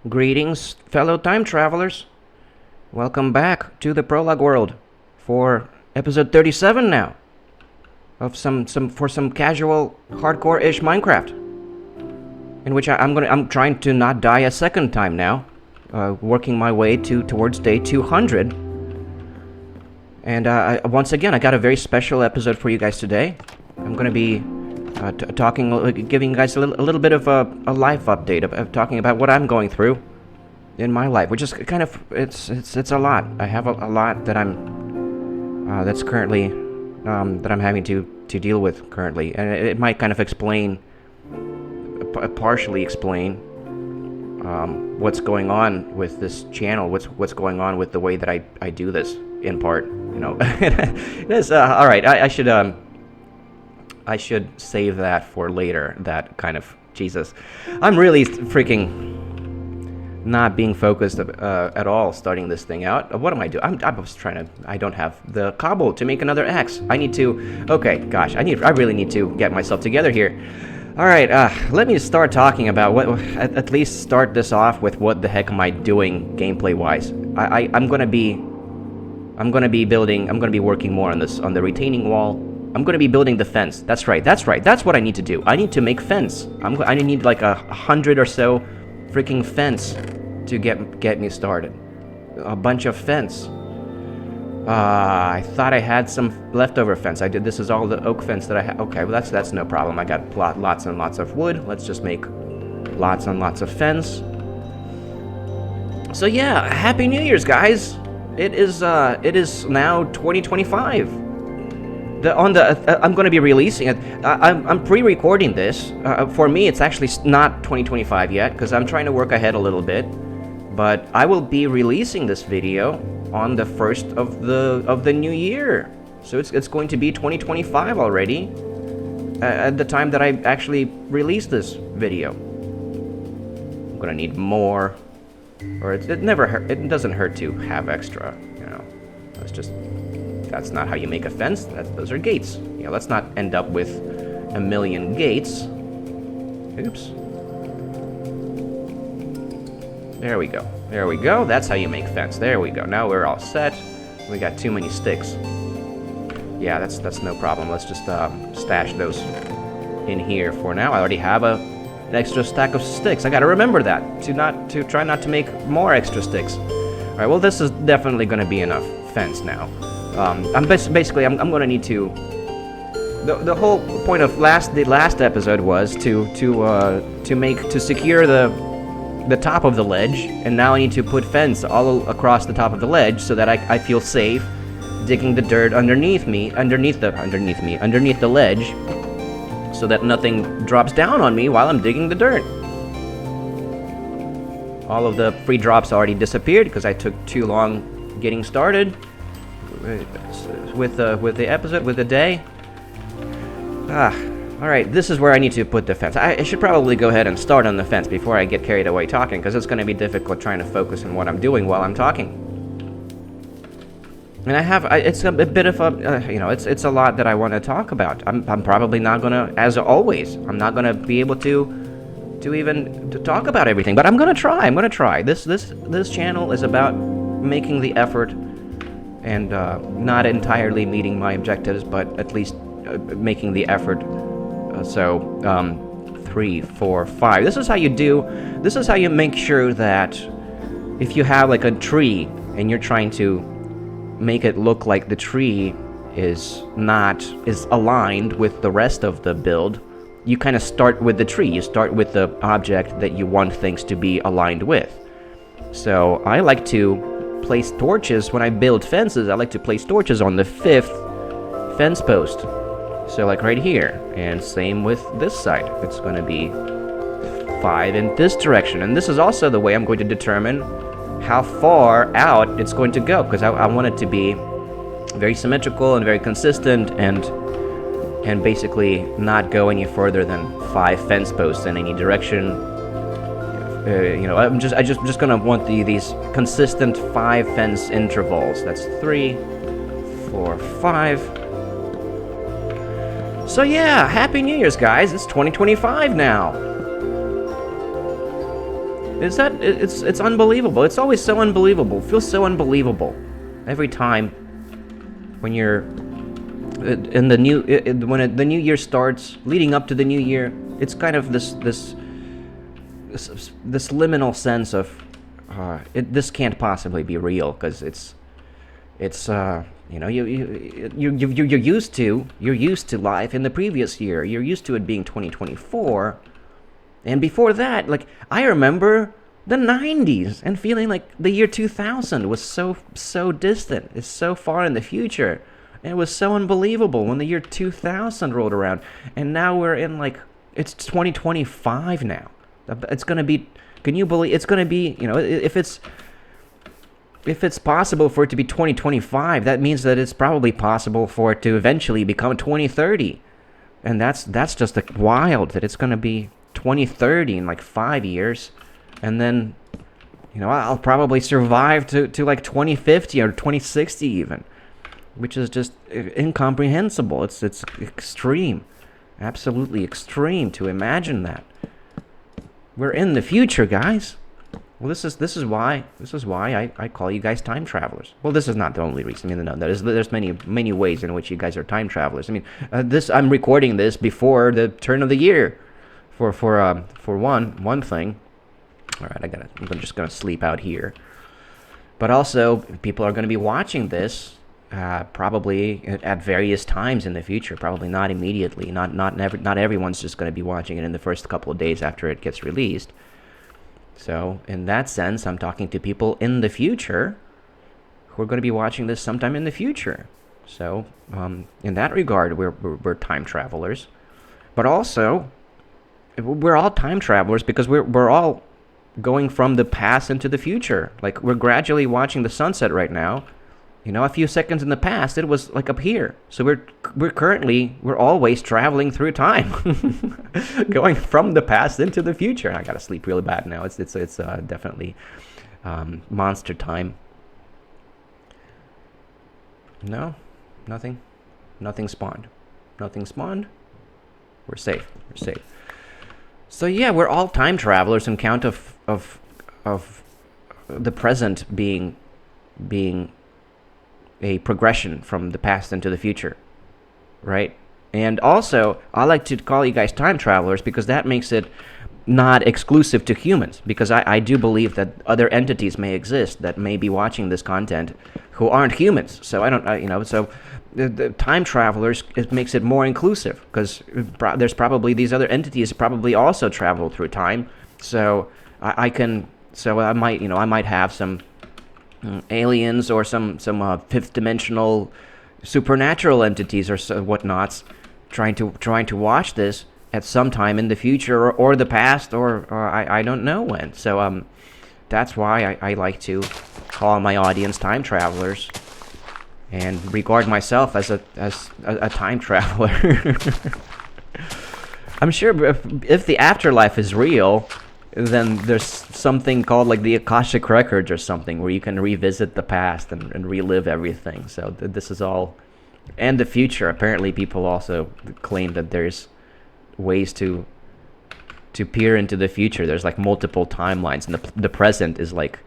Greetings, fellow time travelers. Welcome back to the Prologue world for episode 37 now of some casual hardcore-ish Minecraft, in which I'm trying to not die a second time now, working my way towards day 200. And once again, I got a very special episode for you guys today. I'm gonna be giving you guys a little bit of a life update, of talking about what I'm going through in my life, which is kind of it's a lot. I have a lot that that's currently that I'm having to deal with currently, and it might kind of partially explain what's going on with this channel, what's going on with the way that I do this in part. It's all right. I should save that for later. That kind of Jesus. I'm really freaking not being focused at all starting this thing out. What am I doing? I was trying to. I don't have the cobble to make another axe. I need to. Okay, gosh, I really need to get myself together here. All right, let me start talking about what. At least start this off with what the heck am I doing gameplay wise. I'm gonna be building. I'm gonna be working more on this, on the retaining wall. I'm going to be building the fence. That's right. That's what I need to do. I need to make fence. I need like 100 or so freaking fence to get me started. A bunch of fence. I thought I had some leftover fence. This is all the oak fence that I have. Okay, well that's no problem. I got lots and lots of wood. Let's just make lots and lots of fence. So yeah, Happy New Year's, guys. It is now 2025. I'm going to be releasing it. I'm pre-recording this. For me, it's actually not 2025 yet, because I'm trying to work ahead a little bit. But I will be releasing this video on the 1st of the new year. So it's going to be 2025 already, at the time that I actually release this video. I'm going to need more, or it doesn't hurt to have extra, That's not how you make a fence. Those are gates. Let's not end up with a million gates. Oops. There we go. There we go. That's how you make fence. There we go. Now we're all set. We got too many sticks. Yeah, that's no problem. Let's just stash those in here for now. I already have an extra stack of sticks. I gotta remember that to try not to make more extra sticks. All right. Well, this is definitely gonna be enough fence now. I'm gonna need to. The whole point of the last episode was to secure the top of the ledge, and now I need to put fence all across the top of the ledge so that I feel safe digging the dirt underneath the ledge, so that nothing drops down on me while I'm digging the dirt. All of the free drops already disappeared because I took too long getting started with the day. All right, this is where I need to put the fence. I should probably go ahead and start on the fence before I get carried away talking, because it's going to be difficult trying to focus on what I'm doing while I'm talking. And it's a bit of a, it's a lot that I want to talk about. I'm probably not going to, as always, I'm not going to be able to even talk about everything, but I'm going to try. This channel is about making the effort and not entirely meeting my objectives, but at least making the effort. 3, 4, 5. This is how you make sure that if you have like a tree and you're trying to make it look like the tree is aligned with the rest of the build, you kind of start with the tree. You start with the object that you want things to be aligned with. So I like to place torches when I build fences. I like to place torches on the 5th fence post. So like right here, and same with this side. It's going to be 5 in this direction, and this is also the way I'm going to determine how far out it's going to go, because I want it to be very symmetrical and very consistent, and basically not go any further than 5 fence posts in any direction. I'm just gonna want these consistent 5 fence intervals. That's 3, 4, 5. So yeah, Happy New Year's, guys. It's 2025 now. It's unbelievable. It's always so unbelievable. It feels so unbelievable every time when you're in the new the new year starts, leading up to the new year. It's kind of this liminal sense of this can't possibly be real, because it's you're used to life in the previous year. You're used to it being 2024. And before that, like, I remember the 90s and feeling like the year 2000 was so distant. It's so far in the future. And it was so unbelievable when the year 2000 rolled around. And now we're in, like, it's 2025 now. It's going to be, can you believe, it's going to be, if it's possible for it to be 2025, that means that it's probably possible for it to eventually become 2030. And that's just like wild that it's going to be 2030 in like 5 years, and then I'll probably survive to like 2050 or 2060 even, which is just incomprehensible. It's extreme, absolutely extreme to imagine that. We're in the future, guys. Well, this is why I call you guys time travelers. Well, this is not the only reason. I mean, no, there's many ways in which you guys are time travelers. I mean, I'm recording this before the turn of the year. For one thing. All right, I'm just gonna sleep out here. But also, people are gonna be watching this probably at various times in the future. Probably not immediately. Not everyone's just gonna be watching it in the first couple of days after it gets released. So in that sense, I'm talking to people in the future who are going to be watching this sometime in the future. So in that regard, we're time travelers. But also, we're all time travelers because we're all going from the past into the future. Like, we're gradually watching the sunset right now. A few seconds in the past, it was like up here. So we're always traveling through time, going from the past into the future. I gotta sleep really bad now. It's definitely monster time. No, nothing spawned. Nothing spawned. We're safe. So yeah, we're all time travelers in count of the present being a progression from the past into the future, right? And also, I like to call you guys time travelers because that makes it not exclusive to humans, because I do believe that other entities may exist that may be watching this content who aren't humans. So so the time travelers, it makes it more inclusive, because there's probably these other entities probably also travel through time. So I might have some aliens or some fifth dimensional supernatural entities or whatnots trying to watch this at some time in the future or the past or I don't know when. So that's why I like to call my audience time travelers and regard myself as a time traveler. I'm sure if the afterlife is real, then there's something called like the Akashic Records or something where you can revisit the past and relive everything. So this is all, and the future. Apparently, people also claim that there's ways to peer into the future. There's like multiple timelines, and the present is like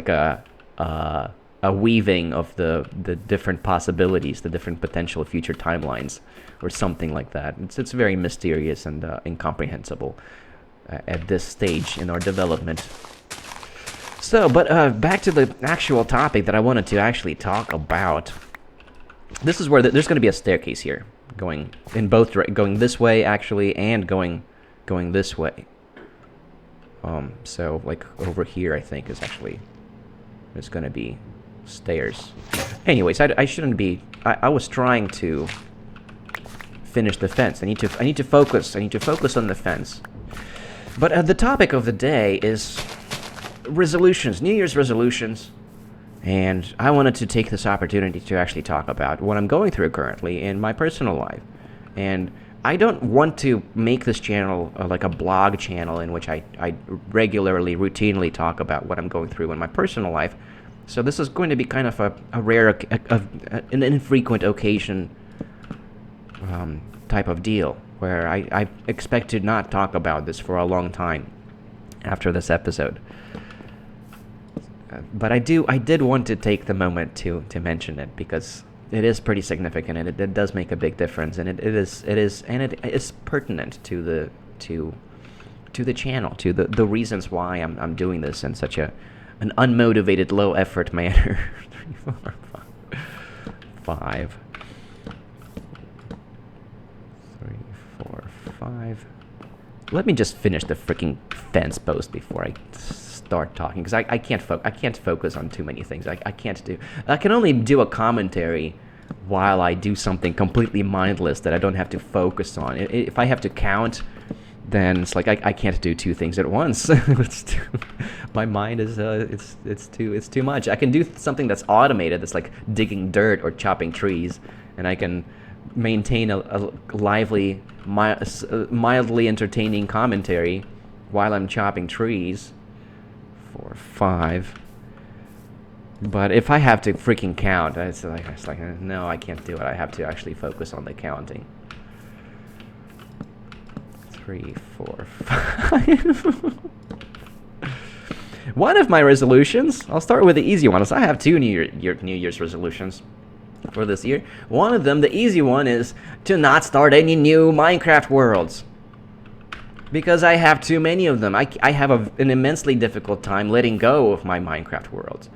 a weaving of the different possibilities, the different potential future timelines, or something like that. It's very mysterious and incomprehensible at this stage in our development. So, but back to the actual topic that I wanted to actually talk about. This is where there's going to be a staircase here, going in both going this way actually, and going this way. So like over here, I think is actually there's going to be stairs. Anyways, I shouldn't be. I was trying to finish the fence. I need to focus. I need to focus on the fence. But the topic of the day is resolutions, New Year's resolutions, and I wanted to take this opportunity to actually talk about what I'm going through currently in my personal life. And I don't want to make this channel like a blog channel in which I regularly, routinely talk about what I'm going through in my personal life. So this is going to be kind of a rare, an infrequent occasion type of deal, where I expect to not talk about this for a long time. after this episode. But I did want to take the moment to mention it because it is pretty significant and it does make a big difference, and it is pertinent to the channel, to the reasons why I'm doing this in such an unmotivated, low effort manner. 3, 4, 5. 3, 4, 5. Let me just finish the freaking fence post before I start talking, because I can't focus on too many things. I can only do a commentary while I do something completely mindless that I don't have to focus on. If I have to count, then it's like I can't do two things at once. My mind is it's too much. I can do something that's automated, that's like digging dirt or chopping trees, and I can maintain a lively, mildly entertaining commentary while I'm chopping trees. 4, 5. But if I have to freaking count, it's like no, I can't do it. I have to actually focus on the counting. 3, 4, 5. One of my resolutions, I'll start with the easy ones. I have 2 New Year's resolutions for this year. One of them, the easy one, is to not start any new Minecraft worlds, because I have too many of them. I have an immensely difficult time letting go of my Minecraft worlds.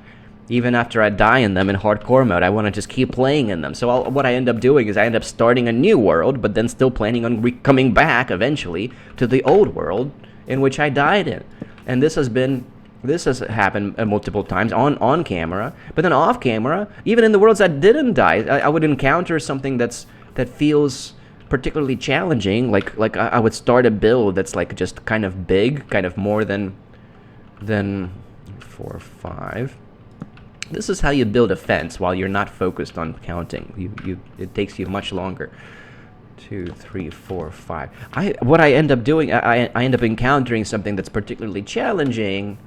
Even after I die in them in hardcore mode, I want to just keep playing in them. So what I end up doing is I end up starting a new world, but then still planning on coming back eventually to the old world in which I died in. And this has happened multiple times on camera, but then off camera, even in the worlds that didn't die, I would encounter something that feels particularly challenging, like I would start a build that's like just kind of big, kind of more than 4, 5. This is how you build a fence while you're not focused on counting. It takes you much longer. 2, 3, 4, 5. What I end up doing, I end up encountering something that's particularly challenging,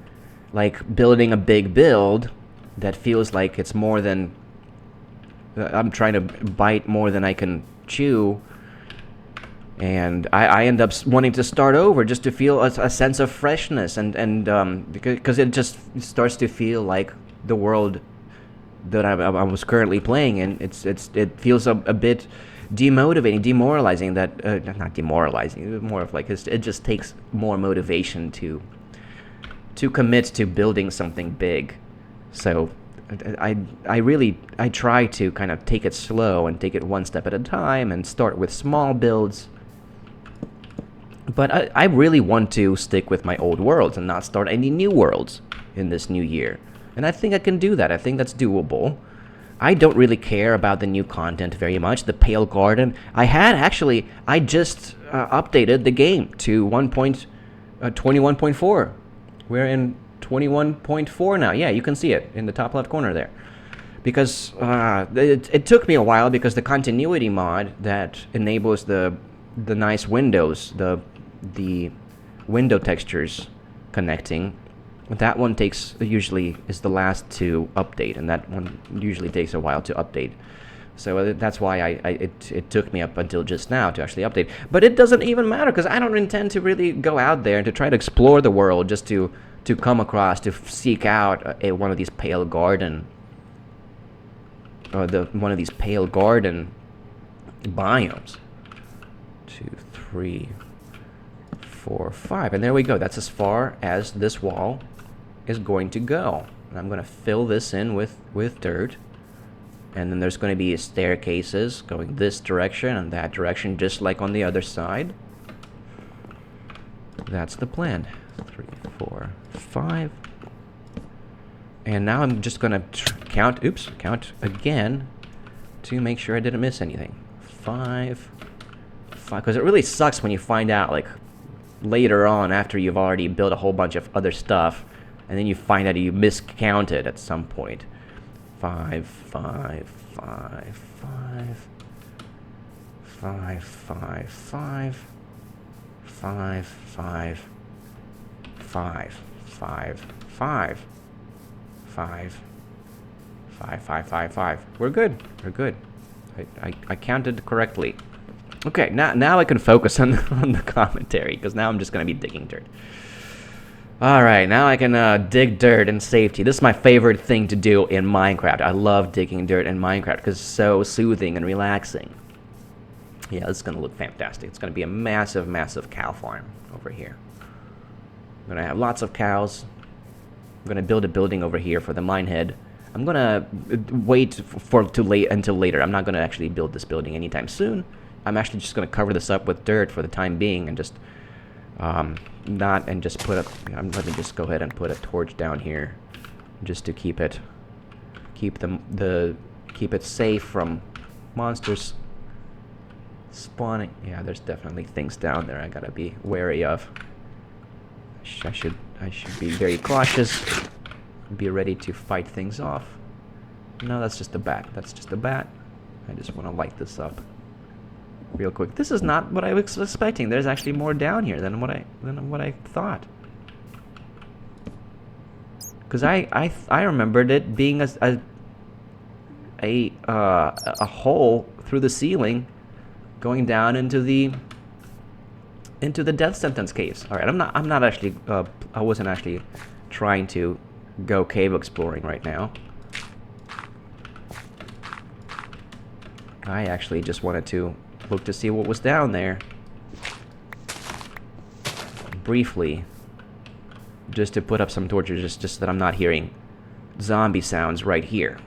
like building a big build that feels like it's more than I'm trying to bite more than I can chew. And I end up wanting to start over just to feel a sense of freshness, and because it just starts to feel like the world that I was currently playing in. It feels a bit demotivating, demoralizing. That not demoralizing, more of like it just takes more motivation to commit to building something big. So I try to kind of take it slow and take it one step at a time and start with small builds. But I really want to stick with my old worlds and not start any new worlds in this new year. And I think I can do that. I think that's doable. I don't really care about the new content very much. The Pale Garden, I just updated the game to 21.4. We're in 21.4 now. Yeah, you can see it in the top left corner there. Because it took me a while, because the continuity mod that enables the nice windows, the window textures connecting, that one usually is the last to update, and that one usually takes a while to update. So that's why it took me up until just now to actually update. But it doesn't even matter, because I don't intend to really go out there and to try to explore the world just to come across, to seek out one of these Pale Garden, one of these Pale Garden biomes. 2, 3, 4, 5, and there we go. That's as far as this wall is going to go. And I'm going to fill this in with dirt, and then there's going to be staircases going this direction and that direction, just like on the other side. That's the plan. 3, 4, 5. And now I'm just going to count again to make sure I didn't miss anything. 5, because it really sucks when you find out, like, later on, after you've already built a whole bunch of other stuff, and then you find out you miscounted at some point. 5, 5, 5, 5, 5, 5, 5, 5, 5, 5, 5, 5, 5, 5, 5, 5. We're good. I counted correctly. Okay, now I can focus on the commentary, because now I'm just going to be digging dirt. All right, now I can dig dirt in safety. This is my favorite thing to do in Minecraft. I love digging dirt in Minecraft because it's so soothing and relaxing. Yeah, this is going to look fantastic. It's going to be a massive, massive cow farm over here. I'm going to have lots of cows. I'm going to build a building over here for the mine head. I'm going to wait until later. I'm not going to actually build this building anytime soon. I'm actually just going to cover this up with dirt for the time being and just just put up. Let me just go ahead and put a torch down here, just to keep it safe from monsters spawning. Yeah, there's definitely things down there I gotta be wary of. I should be very cautious. Be ready to fight things off. No, that's just a bat. That's just a bat. I just want to light this up real quick. This is not what I was expecting. There's actually more down here than what I thought. Because I remembered it being a hole through the ceiling, going down into the death sentence caves. All right, I'm not actually I wasn't actually trying to go cave exploring right now. I actually just wanted to look to see what was down there briefly, just to put up some torches, just that I'm not hearing zombie sounds right here.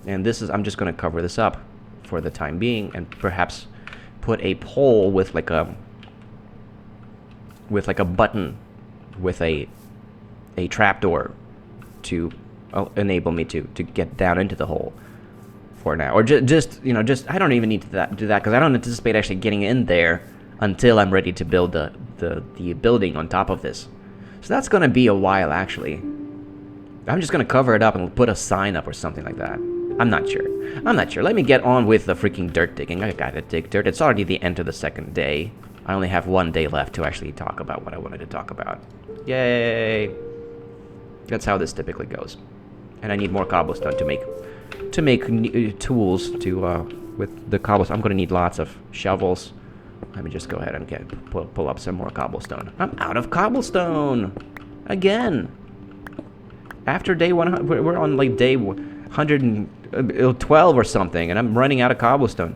And I'm just going to cover this up for the time being, and perhaps put a pole with like a button with a trapdoor to enable me to get down into the hole for now. Or just I don't even need to do that because I don't anticipate actually getting in there until I'm ready to build the building on top of this. So that's going to be a while, actually. I'm just going to cover it up and put a sign up or something like that. I'm not sure. Let me get on with the freaking dirt digging. I gotta dig dirt. It's already the end of the second day. I only have one day left to actually talk about what I wanted to talk about. Yay! That's how this typically goes. And I need more cobblestone to make tools with the cobblestone. I'm gonna need lots of shovels. Let me just go ahead and pull up some more cobblestone. I'm out of cobblestone again. After day 100, we're on like day 112 or something, and I'm running out of cobblestone.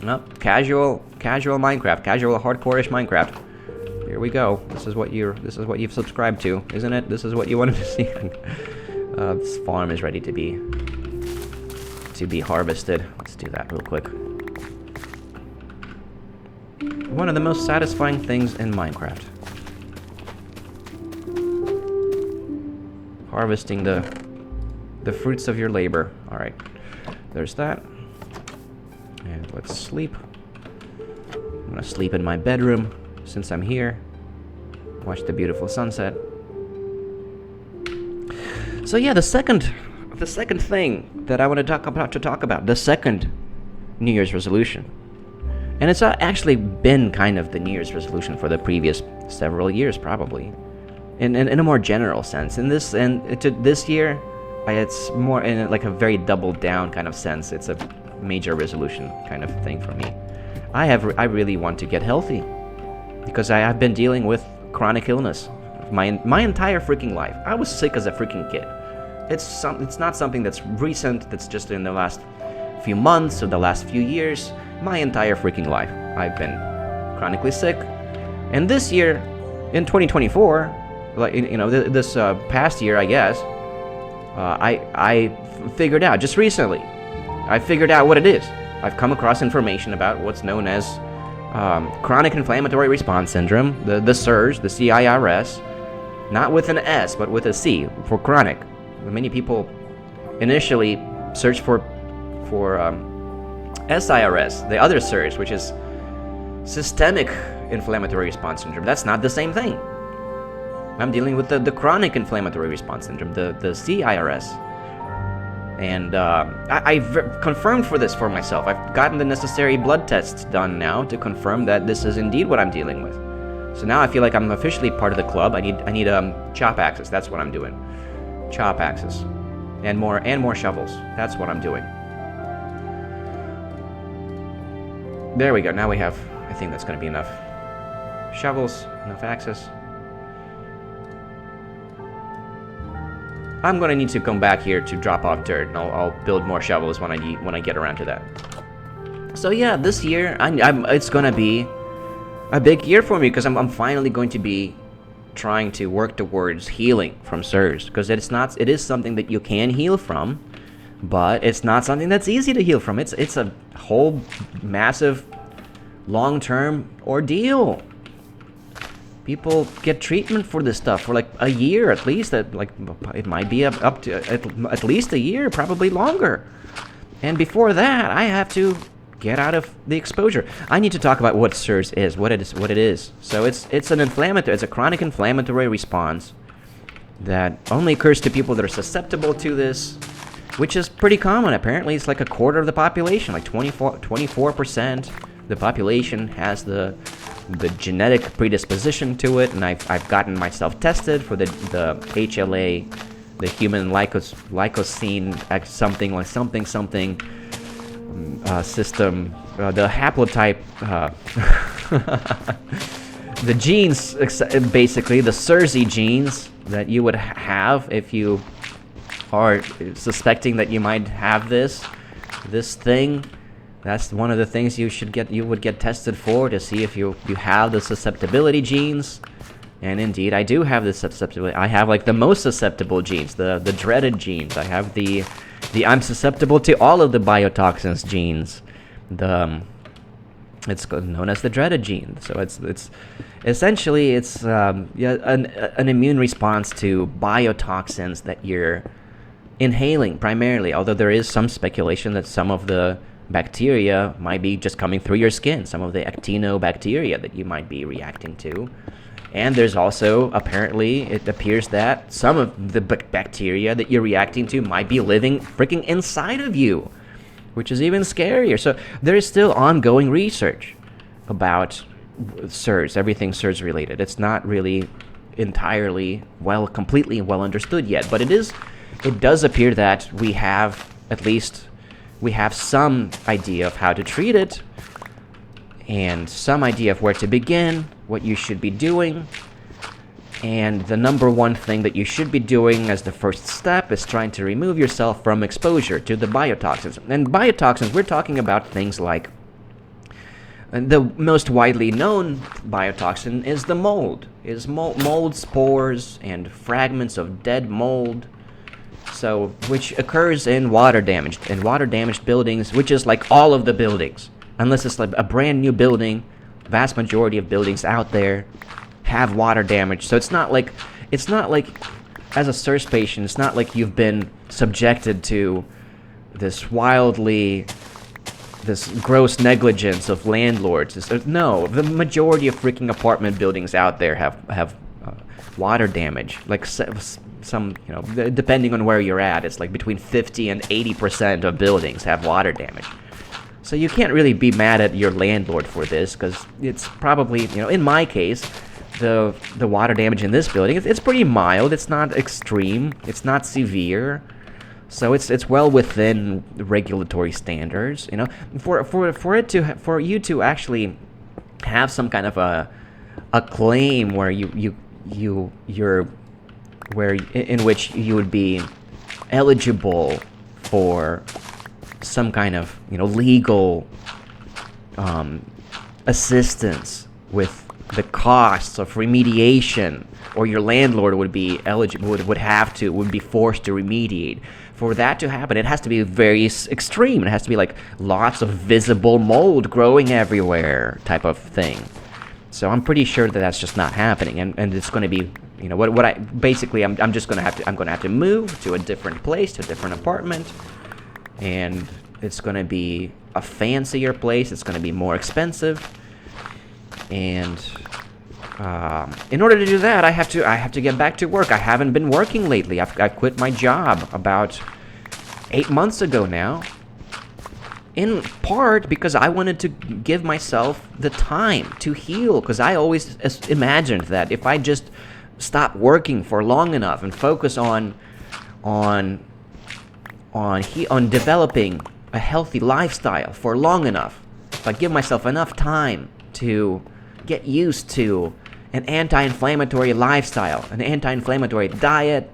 Well, casual Minecraft, casual hardcore-ish Minecraft. Here we go. This is what you've subscribed to, isn't it? This is what you wanted to see. This farm is ready to be harvested. Let's do that real quick. One of the most satisfying things in Minecraft. Harvesting the fruits of your labor. All right, there's that. And let's sleep. I'm gonna sleep in my bedroom since I'm here. Watch the beautiful sunset. So yeah, the second thing that I want to talk about, the second New Year's resolution. And it's actually been kind of the New Year's resolution for the previous several years, probably, in a more general sense. This year, it's more in like a very doubled down kind of sense. It's a major resolution kind of thing for me. I really want to get healthy because I've been dealing with chronic illness my entire freaking life. I was sick as a freaking kid. It's not something that's recent. That's just in the last few months or the last few years. My entire freaking life, I've been chronically sick. And this year, in 2024, like this past year, I guess, I figured out just recently. I figured out what it is. I've come across information about what's known as chronic inflammatory response syndrome, the CIRS, the CIRS, not with an S but with a C for chronic. Many people initially search for SIRS, the other CIRS, which is systemic inflammatory response syndrome. That's not the same thing. I'm dealing with the chronic inflammatory response syndrome, the CIRS. And I've confirmed this for myself. I've gotten the necessary blood tests done now to confirm that this is indeed what I'm dealing with. So now I feel like I'm officially part of the club. I need chop axes. That's what I'm doing. Chop axes, and more shovels. That's what I'm doing. There we go. Now we have. I think that's going to be enough shovels, enough axes. I'm gonna need to come back here to drop off dirt, and I'll build more shovels when I get around to that. So yeah, this year it's gonna be a big year for me because I'm finally going to be trying to work towards healing from CIRS, because it is something that you can heal from, but it's not something that's easy to heal from. It's a whole massive long-term ordeal. People get treatment for this stuff for like a year at least. That like it might be up to at least a year, probably longer. And before that, I have to get out of the exposure. I need to talk about what CIRS is, what it is. So it's a chronic inflammatory response that only occurs to people that are susceptible to this, which is pretty common. Apparently, it's like a quarter of the population, like 24% of the population has the genetic predisposition to it, and I've gotten myself tested for the HLA, the human leucocene something system, the haplotype, the genes, basically the CIRS genes that you would have if you are suspecting that you might have this thing. That's one of the things you would get tested for, to see if you have the susceptibility genes. And indeed, I do have the susceptibility. I have like the most susceptible genes, the dreaded genes. I have the I'm susceptible to all of the biotoxins genes. It's known as the dreaded gene. So it's essentially an immune response to biotoxins that you're inhaling primarily. Although there is some speculation that some of the bacteria might be just coming through your skin, some of the actinobacteria that you might be reacting to. And there's also, apparently, it appears that some of the bacteria that you're reacting to might be living freaking inside of you, which is even scarier. So there is still ongoing research about CIRS, everything CIRS related. It's not really entirely completely well understood yet, but it does appear that we have some idea of how to treat it, and some idea of where to begin, what you should be doing. And the number one thing that you should be doing as the first step is trying to remove yourself from exposure to the biotoxins. And biotoxins, we're talking about things like, the most widely known biotoxin is the mold. Mold spores and fragments of dead mold. So, which occurs in water-damaged buildings, which is like all of the buildings. Unless it's like a brand new building, vast majority of buildings out there have water damage. So it's not like as a CIRS patient, it's not like you've been subjected to this gross negligence of landlords. No, the majority of freaking apartment buildings out there have water damage. Like some, depending on where you're at, it's like between 50 and 80% of buildings have water damage. So you can't really be mad at your landlord for this, because it's probably, in my case, the water damage in this building, it's pretty mild. It's not extreme. It's not severe. So it's well within regulatory standards. For you to actually have some kind of a claim where in which you would be eligible for some kind of legal assistance with the costs of remediation, or your landlord would be eligible, would be forced to remediate. For that to happen, it has to be very extreme. It has to be like lots of visible mold growing everywhere type of thing. So I'm pretty sure that that's just not happening, and it's going to be, I'm just going to have to move to a different place, to a different apartment. And it's going to be a fancier place. It's going to be more expensive. And in order to do that, I have to get back to work. I haven't been working lately. I quit my job about 8 months ago now. In part because I wanted to give myself the time to heal. Because I always imagined that if I just stop working for long enough and focus on developing a healthy lifestyle for long enough, if I give myself enough time to get used to an anti-inflammatory lifestyle, an anti-inflammatory diet,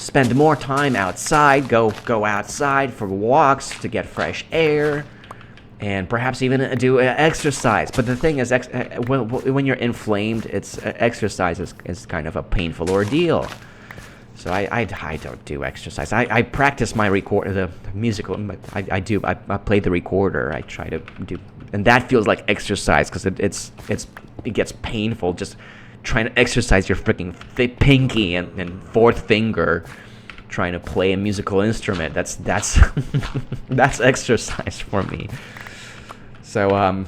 spend more time outside, go outside for walks to get fresh air, and perhaps even do exercise. But the thing is, when you're inflamed, exercise is kind of a painful ordeal. So I don't do exercise. I practice my the musical. I play the recorder. I try to do, and that feels like exercise because it gets painful just trying to exercise your freaking pinky and fourth finger, trying to play a musical instrument. That's that's exercise for me. So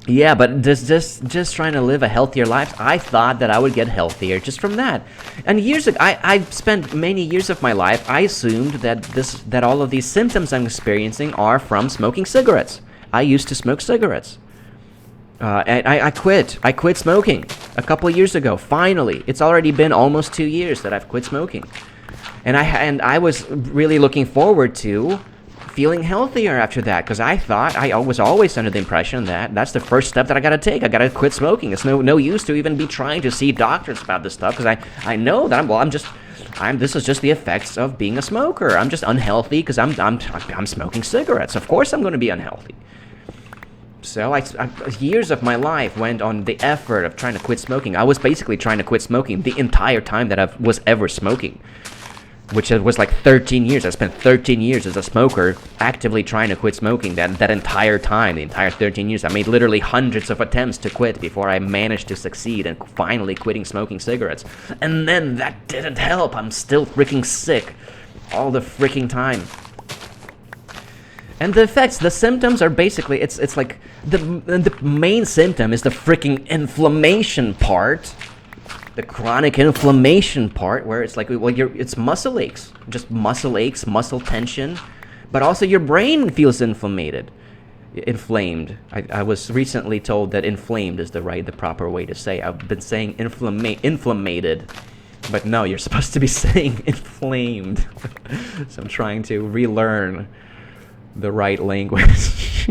yeah, but just trying to live a healthier life. I thought that I would get healthier just from that. And years ago, I spent many years of my life, I assumed that all of these symptoms I'm experiencing are from smoking cigarettes. I used to smoke cigarettes. And I quit. I quit smoking a couple of years ago. Finally, it's already been almost 2 years that I've quit smoking. And I was really looking forward to feeling healthier after that, because I thought, I was always under the impression that that's the first step that I gotta take. I gotta quit smoking. It's no use to even be trying to see doctors about this stuff, because I know that this is just the effects of being a smoker. I'm just unhealthy because I'm smoking cigarettes. Of course I'm going to be unhealthy. So years of my life went on the effort of trying to quit smoking. I was basically trying to quit smoking the entire time that I was ever smoking, which was like 13 years. I spent 13 years as a smoker actively trying to quit smoking that entire time, the entire 13 years. I made literally hundreds of attempts to quit before I managed to succeed in finally quitting smoking cigarettes. And then that didn't help. I'm still freaking sick all the freaking time. And the effects, the symptoms are basically, it's like the main symptom is the freaking inflammation part. The chronic inflammation part, where it's like, well, it's muscle aches, just muscle aches, muscle tension, but also your brain feels inflamed. I was recently told that inflamed is the proper way to say. I've been saying inflammated, but no, you're supposed to be saying inflamed. So I'm trying to relearn the right language.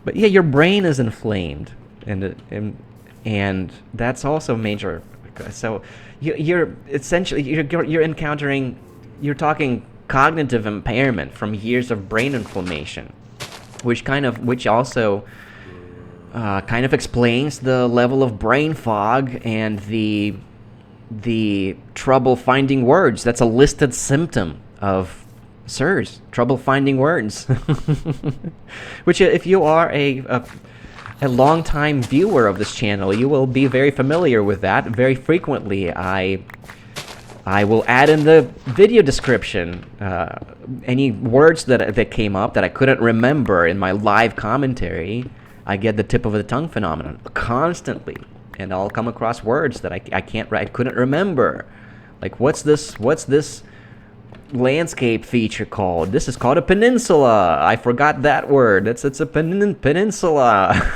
But yeah, your brain is inflamed, and that's also major. So you're essentially you're talking cognitive impairment from years of brain inflammation, which also kind of explains the level of brain fog and the trouble finding words. That's a listed symptom of CIRS, trouble finding words. Which, if you are a long-time viewer of this channel, you will be very familiar with that. Very frequently, I will add in the video description any words that came up that I couldn't remember in my live commentary. I get the tip of the tongue phenomenon constantly, and I'll come across words that I couldn't remember. Like, what's this landscape feature called? This is called a peninsula. I forgot that word. It's a peninsula.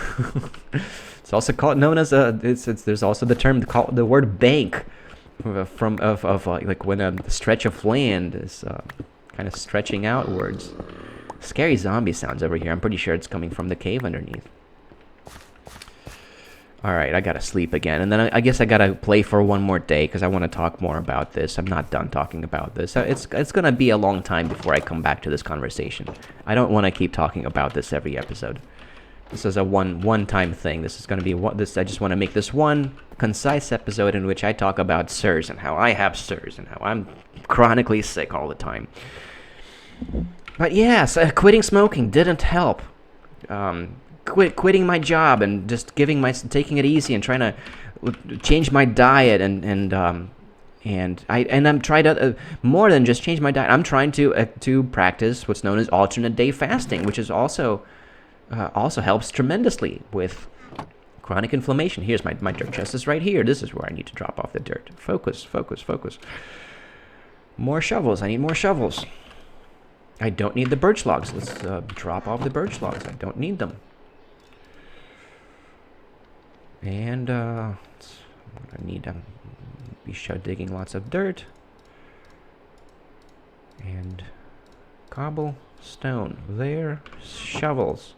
It's also known as there's also the term called the word bank, like when a stretch of land is kind of stretching outwards. Scary zombie sounds over here. I'm pretty sure it's coming from the cave underneath. Alright, I gotta sleep again, and then I guess I gotta play for one more day, because I want to talk more about this. I'm not done talking about this. It's gonna be a long time before I come back to this conversation. I don't want to keep talking about this every episode. This is a one-time thing. This is gonna be I just want to make this one concise episode in which I talk about CIRS, and how I have CIRS, and how I'm chronically sick all the time. But yes, quitting smoking didn't help. Quitting my job and just taking it easy and trying to change my diet and I'm trying to more than just change my diet. I'm trying to practice what's known as alternate day fasting, which is also helps tremendously with chronic inflammation. Here's my dirt chest is right here. This is where I need to drop off the dirt. Focus. More shovels. I need more shovels. I don't need the birch logs. Let's drop off the birch logs. I don't need them. And I need to be digging lots of dirt and cobblestone. There, shovels.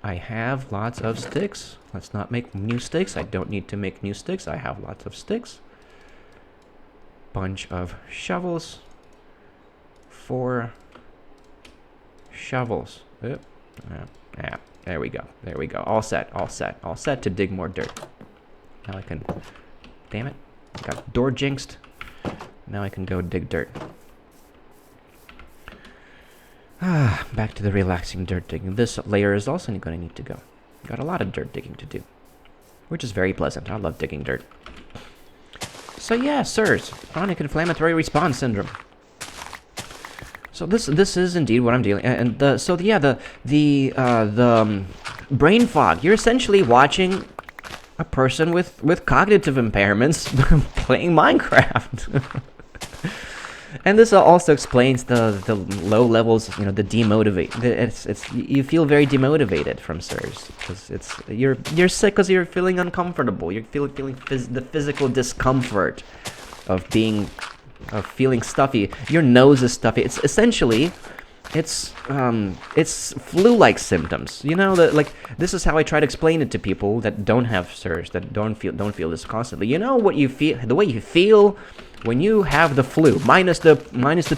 I have lots of sticks. Let's not make new sticks. I don't need to make new sticks. I have lots of sticks. Bunch of shovels. 4 shovels. Yeah, there we go. There we go. All set. All set. All set to dig more dirt. Now I can... Damn it. I got door jinxed. Now I can go dig dirt. Back to the relaxing dirt digging. This layer is also going to need to go. Got a lot of dirt digging to do, which is very pleasant. I love digging dirt. So yeah, CIRS, chronic inflammatory response syndrome. So this is indeed what I'm dealing. And the brain fog. You're essentially watching a person with cognitive impairments playing Minecraft. And this also explains the low levels, the demotivate. You feel very demotivated from CIRS because you're sick because you're feeling uncomfortable. You're feeling the physical discomfort of feeling stuffy. Your nose is stuffy. It's essentially it's flu-like symptoms. This is how I try to explain it to people that don't have CIRS, that don't feel this constantly. What you feel, the way you feel when you have the flu, minus the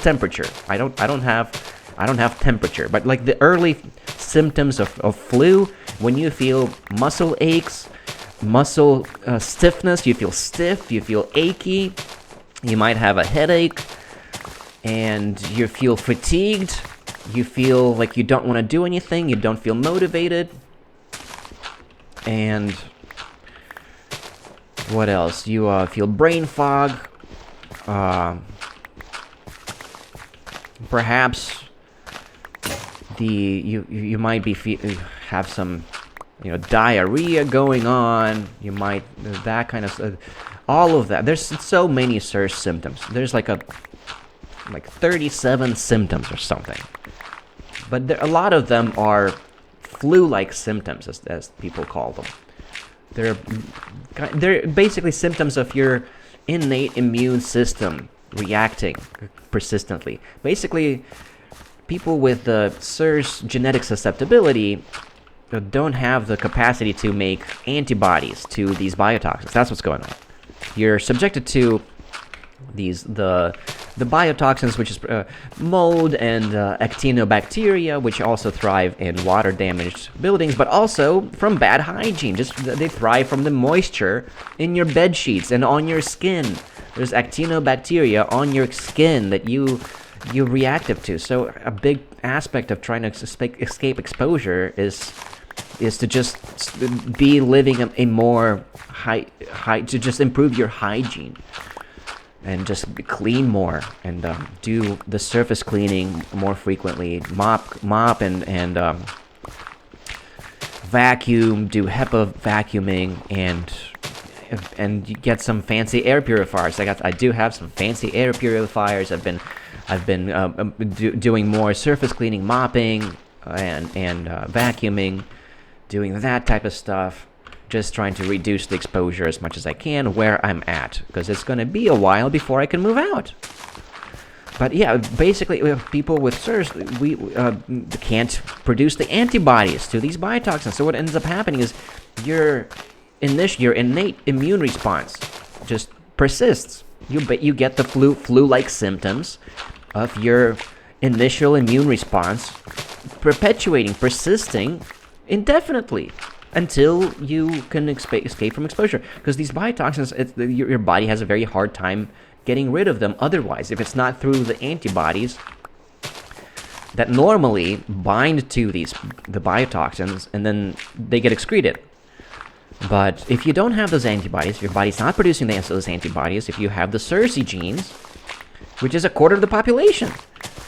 temperature. I don't have temperature, but like the early symptoms of flu, when you feel muscle aches, muscle stiffness, you feel stiff, you feel achy, you might have a headache, and you feel fatigued, you feel like you don't want to do anything, you don't feel motivated, and what else? You feel brain fog. Perhaps you might have some diarrhea going on. You might that kind of all of that. There's so many CIRS symptoms. There's like 37 symptoms or something, but a lot of them are flu-like symptoms, as people call them. They're basically symptoms of your innate immune system reacting persistently. Basically, people with the CIRS genetic susceptibility don't have the capacity to make antibodies to these biotoxins. That's what's going on. You're subjected to the biotoxins, which is mold and actinobacteria, which also thrive in water-damaged buildings, but also from bad hygiene. They thrive from the moisture in your bed sheets and on your skin. There's actinobacteria on your skin that you're reactive to. So a big aspect of trying to escape exposure is to just be living a more to just improve your hygiene. And just clean more and do the surface cleaning more frequently. Mop and vacuum. Do HEPA vacuuming and you get some fancy air purifiers. I do have some fancy air purifiers. I've been doing more surface cleaning, mopping and vacuuming, doing that type of stuff. Just trying to reduce the exposure as much as I can where I'm at, because it's going to be a while before I can move out. But yeah, basically, people with CIRS, we can't produce the antibodies to these biotoxins. So what ends up happening is your innate immune response just persists. You get the flu-like symptoms of your initial immune response persisting indefinitely, until you can escape from exposure. Because these biotoxins, your body has a very hard time getting rid of them otherwise. If it's not through the antibodies that normally bind to the biotoxins, and then they get excreted. But if you don't have those antibodies, if your body's not producing those antibodies, if you have the CIRS genes, which is a quarter of the population,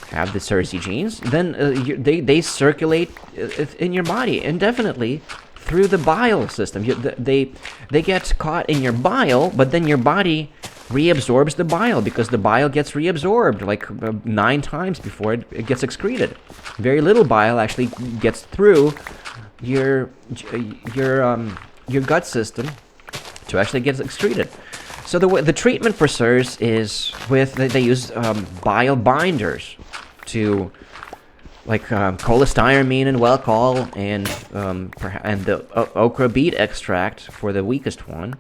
have the CIRS genes, then they circulate in your body indefinitely through the bile system. They get caught in your bile, but then your body reabsorbs the bile, because the bile gets reabsorbed like 9 times before it gets excreted. Very little bile actually gets through your gut system to actually get excreted. So the treatment for CIRS is they use bile binders to cholestyramine and Welchol, and the okra beet extract for the weakest one.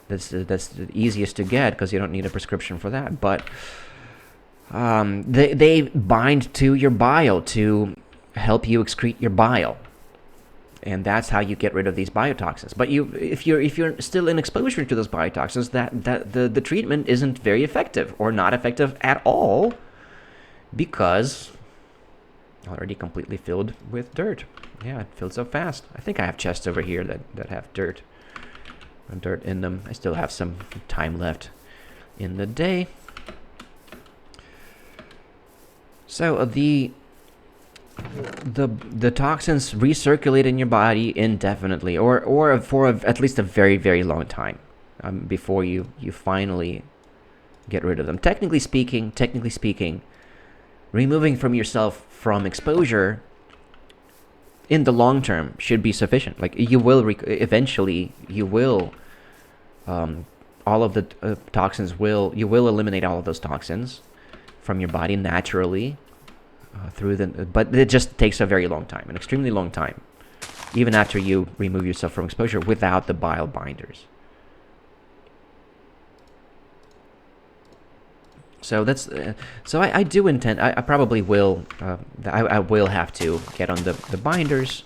That's the easiest to get because you don't need a prescription for that. But they bind to your bile to help you excrete your bile, and that's how you get rid of these biotoxins. But if you're still in exposure to those biotoxins, the treatment isn't very effective or not effective at all because already completely filled with dirt. Yeah, it filled so fast. I think I have chests over here that have dirt in them. I still have some time left in the day. So the toxins recirculate in your body indefinitely, or for at least a very, very long time before you finally get rid of them. Technically speaking, removing from yourself from exposure in the long term should be sufficient. Like you will eventually all of the toxins you will eliminate all of those toxins from your body naturally but it just takes a very long time, an extremely long time, even after you remove yourself from exposure without the bile binders. So that's I do intend. I probably will. I will have to get on the binders.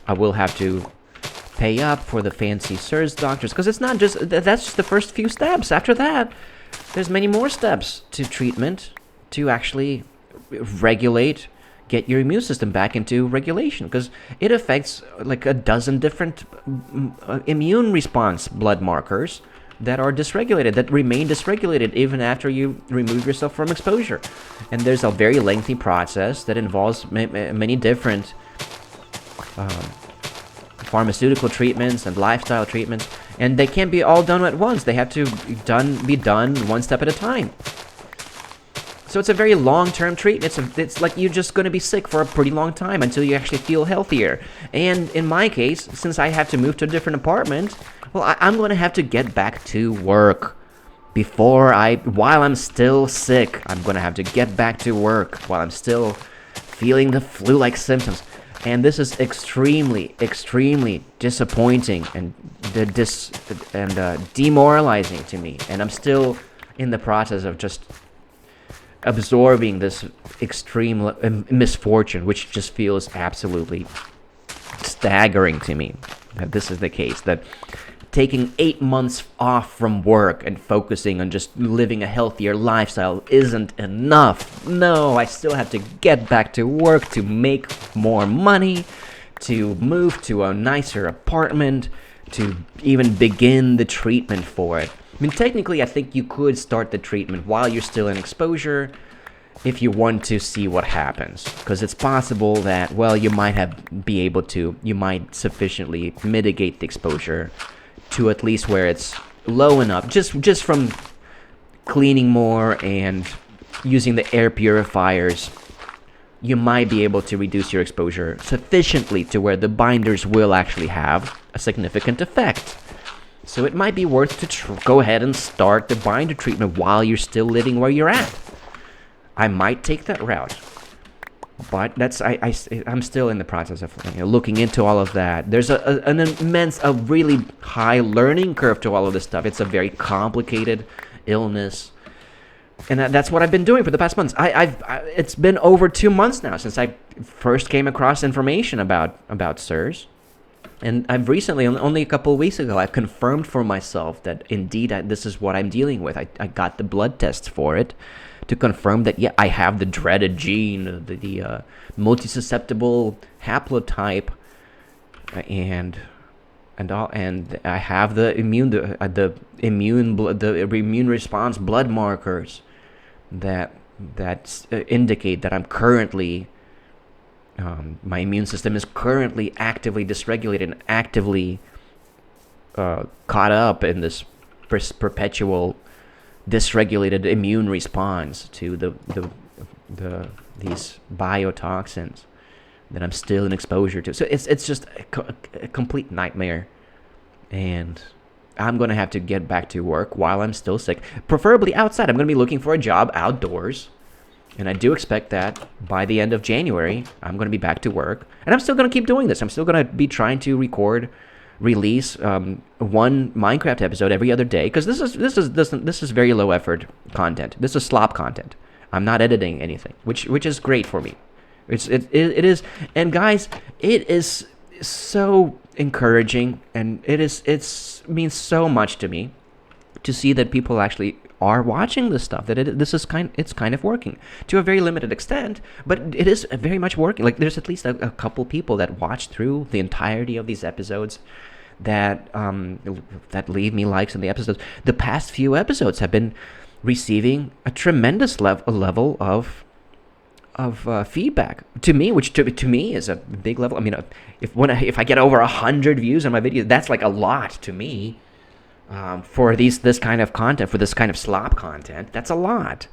I will have to pay up for the fancy CIRS doctors because it's not just that's just the first few steps. After that, there's many more steps to treatment to actually regulate, get your immune system back into regulation because it affects like a dozen different immune response blood markers that are dysregulated, that remain dysregulated even after you remove yourself from exposure. And there's a very lengthy process that involves many different pharmaceutical treatments and lifestyle treatments, and they can't be all done at once. They have to be done one step at a time. So it's a very long-term treatment. It's like you're just going to be sick for a pretty long time until you actually feel healthier. And in my case, since I have to move to a different apartment, well, I'm going to have to get back to work while I'm still sick. I'm going to have to get back to work while I'm still feeling the flu-like symptoms. And this is extremely, extremely disappointing and demoralizing to me. And I'm still in the process of just absorbing this extreme misfortune, which just feels absolutely staggering to me that this is the case, that taking 8 months off from work and focusing on just living a healthier lifestyle isn't enough. No, I still have to get back to work to make more money, to move to a nicer apartment, to even begin the treatment for it. I mean, technically, I think you could start the treatment while you're still in exposure if you want to see what happens. Because it's possible that, well, you might sufficiently mitigate the exposure to at least where it's low enough, just from cleaning more and using the air purifiers. You might be able to reduce your exposure sufficiently to where the binders will actually have a significant effect. So it might be worth to go ahead and start the binder treatment while you're still living where you're at. I might take that route, but I'm still in the process of looking into all of that. There's a really high learning curve to all of this stuff. It's a very complicated illness, and that's what I've been doing for the past months. It's been over 2 months now since I first came across information about CIRS. And I've recently, only a couple of weeks ago, I've confirmed for myself that indeed this is what I'm dealing with. I got the blood tests for it to confirm that, yeah, I have the dreaded gene, the multisusceptible haplotype, and I have the immune response blood markers that indicate that I'm currently. My immune system is currently actively dysregulated and actively caught up in this perpetual dysregulated immune response to these biotoxins that I'm still in exposure to. So it's just a complete nightmare, and I'm going to have to get back to work while I'm still sick, preferably outside. I'm going to be looking for a job outdoors And I do expect that by the end of January, I'm going to be back to work. And I'm still going to keep doing this. I'm still going to be trying to release one Minecraft episode every other day, because this is very low effort content. This is slop content. I'm not editing anything, which is great for me. It is, and guys, it is so encouraging, and it means so much to me to see that people actually are watching this stuff. That it's kind of working to a very limited extent, but it is very much working. Like, there's at least a couple people that watch through the entirety of these episodes, that leave me likes in the episodes. The past few episodes have been receiving a tremendous level of feedback to me, which to me is a big level. I mean, if I get over 100 views on my video, that's like a lot to me. For this kind of content, for this kind of slop content, that's a lot.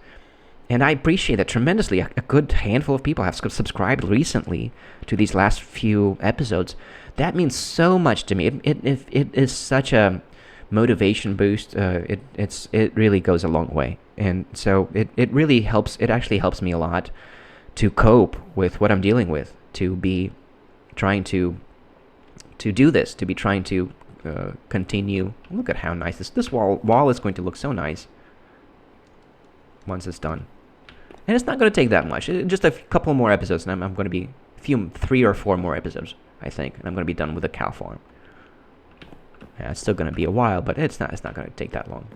And I appreciate that tremendously. A good handful of people have subscribed recently to these last few episodes. That means so much to me. It is such a motivation boost. It really goes a long way. And so it really helps. It actually helps me a lot to cope with what I'm dealing with, to be trying to do this, to be trying to continue. Look at how nice this wall is going to look so nice once it's done. And it's not going to take that much. Just a couple more episodes, and I'm going to be 3 or 4 more episodes, I think, and I'm going to be done with the cow farm. Yeah, it's still going to be a while, but it's not going to take that long.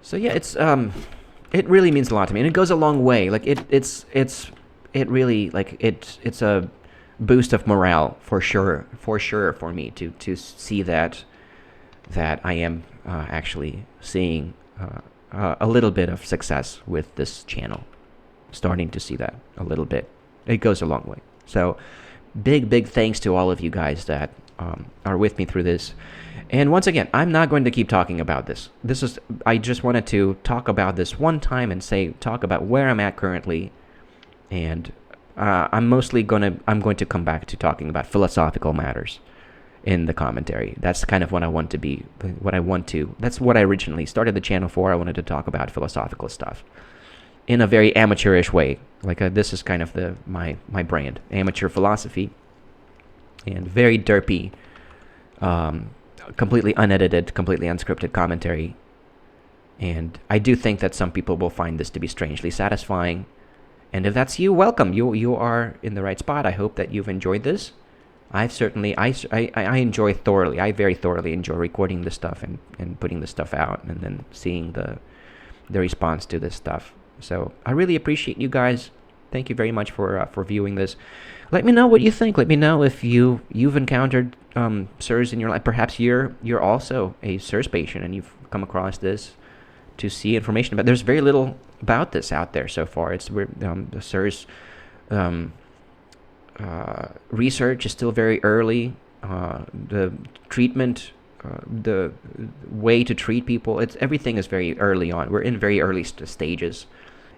So yeah, it really means a lot to me, and it goes a long way. Like it's really, like, it's a boost of morale for sure for me to see that I am actually seeing a little bit of success with this channel. Starting to see that a little bit. It goes a long way. So big thanks to all of you guys that are with me through this. And once again, I'm not going to keep talking about this. I just wanted to talk about this one time and talk about where I'm at currently. And I'm going to come back to talking about philosophical matters in the commentary. That's kind of what I want to. That's what I originally started the channel for. I wanted to talk about philosophical stuff in a very amateurish way. Like, this is kind of my brand, amateur philosophy, and very derpy, completely unedited, completely unscripted commentary. And I do think that some people will find this to be strangely satisfying. And if that's you, welcome. You are in the right spot. I hope that you've enjoyed this. I've certainly, I enjoy thoroughly. I very thoroughly enjoy recording this stuff and putting this stuff out, and then seeing the response to this stuff. So I really appreciate you guys. Thank you very much for viewing this. Let me know what you think. Let me know if you've encountered CIRS in your life. Perhaps you're also a CIRS patient and you've come across this to see information about. There's very little about this out there so far. The CIRS research is still very early. The treatment, the way to treat people, everything is very early on. We're in very early stages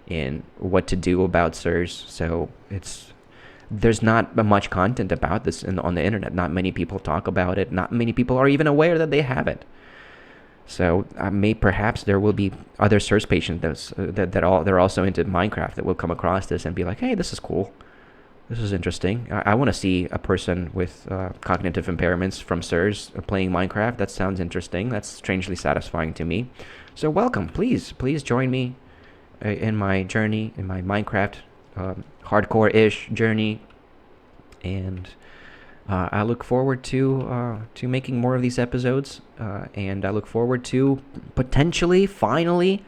in what to do about CIRS. So there's not much content about this on the internet. Not many people talk about it. Not many people are even aware that they have it. So perhaps there will be other CIRS patients they're also into Minecraft that will come across this and be like, hey, this is cool. This is interesting. I want to see a person with cognitive impairments from CIRS playing Minecraft. That sounds interesting. That's strangely satisfying to me. So welcome. Please join me in my journey, in my Minecraft hardcore-ish journey. And I look forward to making more of these episodes. And I look forward to potentially, finally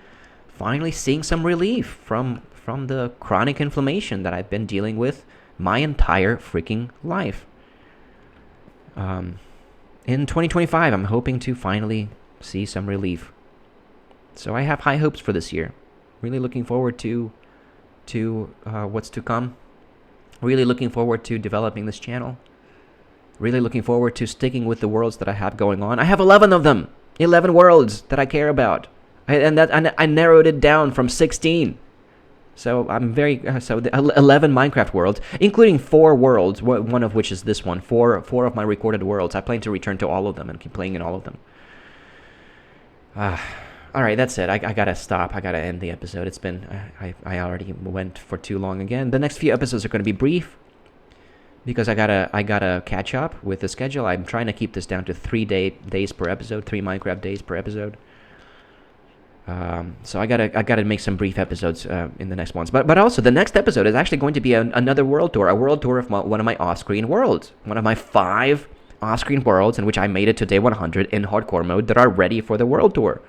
seeing some relief from the chronic inflammation that I've been dealing with my entire freaking life. In 2025, I'm hoping to finally see some relief. So I have high hopes for this year. Really looking forward to what's to come. Really looking forward to developing this channel. Really looking forward to sticking with the worlds that I have going on. I have 11 of them. 11 worlds that I care about. I narrowed it down from 16. So I'm the 11 Minecraft worlds, including 4 worlds, one of which is this one. 4 of my recorded worlds. I plan to return to all of them and keep playing in all of them. All right, that's it. I gotta stop. I gotta end the episode. It's been I already went for too long again. The next few episodes are gonna be brief because I gotta catch up with the schedule. I'm trying to keep this down to 3 days per episode, 3 Minecraft days per episode. So I gotta make some brief episodes in the next ones. But also the next episode is actually going to be another world tour, a world tour of one of my off-screen worlds, one of my 5 off-screen worlds in which I made it to day 100 in hardcore mode that are ready for the world tour.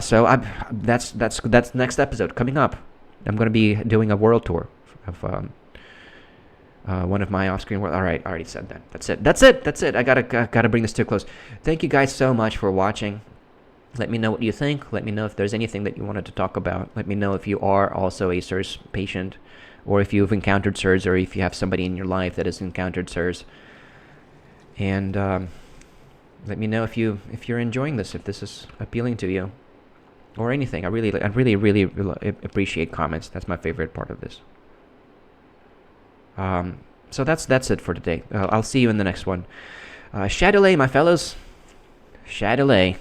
So that's next episode coming up. I'm gonna be doing a world tour of one of my off-screen worlds. All right, I already said that. That's it. I gotta bring this to a close. Thank you guys so much for watching. Let me know what you think. Let me know if there's anything that you wanted to talk about. Let me know if you are also a CIRS patient, or if you've encountered CIRS, or if you have somebody in your life that has encountered CIRS. And let me know if you're enjoying this, if this is appealing to you, or anything. I really appreciate comments. That's my favorite part of this. So that's it for today. I'll see you in the next one. Shadowlay, my fellows. Shadowlay.